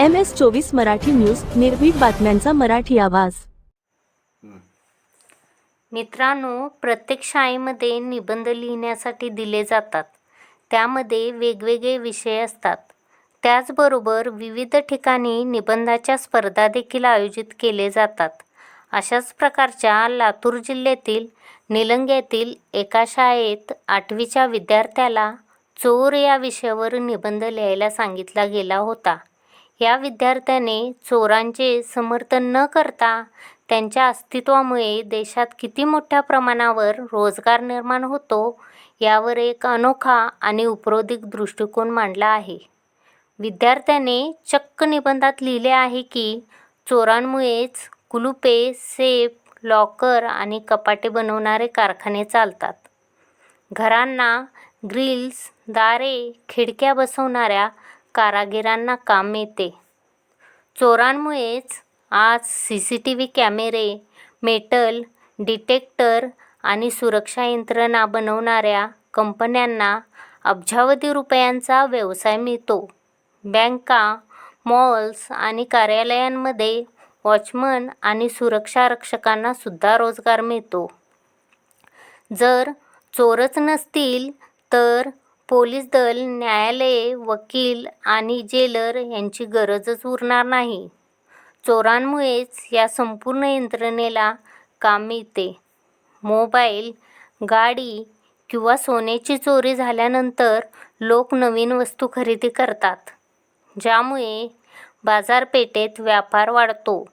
MS24 Marathi news, निर्भीड बातम्यांचा मराठी आवाज. मित्रांनो, प्रत्येक शाळेमध्ये निबंध लिहिण्यासाठी दिले जातात. त्यामध्ये वेगवेगळे विषय असतात. त्याचबरोबर विविध ठिकाणी निबंधाच्या स्पर्धा देखील आयोजित केले जातात. अशाच प्रकारच्या लातूर जिल्ह्यातील निलंग्यातील एका शाळेत 8वीच्या विद्यार्थ्याला चोर या विषयावर निबंध लिहायला सांगितला गेला होता. या विद्यार्थ्याने चोरांचे समर्थन न करता त्यांच्या अस्तित्वामुळे देशात किती मोठ्या प्रमाणावर रोजगार निर्माण होतो यावर एक अनोखा आणि उपरोधिक दृष्टिकोन मांडला आहे. विद्यार्थ्याने चक्क निबंधात लिहिले आहे की चोरांमुळेच कुलुपे, सेफ, लॉकर आणि कपाटे बनवणारे कारखाने चालतात. घरांना ग्रिल्स, दारे, खिडक्या बसवणाऱ्या कारागिरांना काम मिळते. चोरांमुळेच आज CCTV कॅमेरे, मेटल डिटेक्टर आणि सुरक्षा यंत्रणा बनवणाऱ्या कंपन्यांना अब्जावधी रुपयांचा व्यवसाय मिळतो. बँका, मॉल्स आणि कार्यालयांमध्ये वॉचमन आणि सुरक्षा रक्षकांना सुद्धा रोजगार मिळतो. जर चोरच नसतील तर पोलीस दल, न्यायालये, वकील आणि जेलर यांची गरजच उरणार नाही. चोरांमुळेच या संपूर्ण यंत्रणेला काम मिळते. मोबाईल, गाडी किंवा सोन्याची चोरी झाल्यानंतर लोक नवीन वस्तू खरेदी करतात, ज्यामुळे बाजारपेठेत व्यापार वाढतो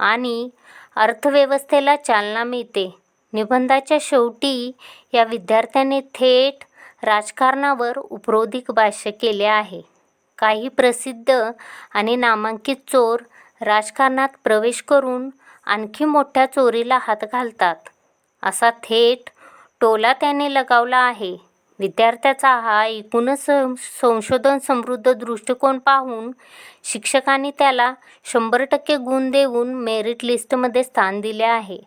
आणि अर्थव्यवस्थेला चालना मिळते. निबंधाच्या शेवटी या विद्यार्थ्याने थेट राजकारणावर उपरोधिक भाष्य केले आहे. काही प्रसिद्ध आणि नामांकित चोर राजकारणात प्रवेश करून आणखी मोठ्या चोरीला हात घालतात, असा थेट टोला त्याने लगावला आहे. विद्यार्थ्याचा हा एकूणच संशोधन समृद्ध दृष्टिकोन पाहून शिक्षकांनी त्याला 100% गुण देऊन मेरिट लिस्टमध्ये स्थान दिले आहे.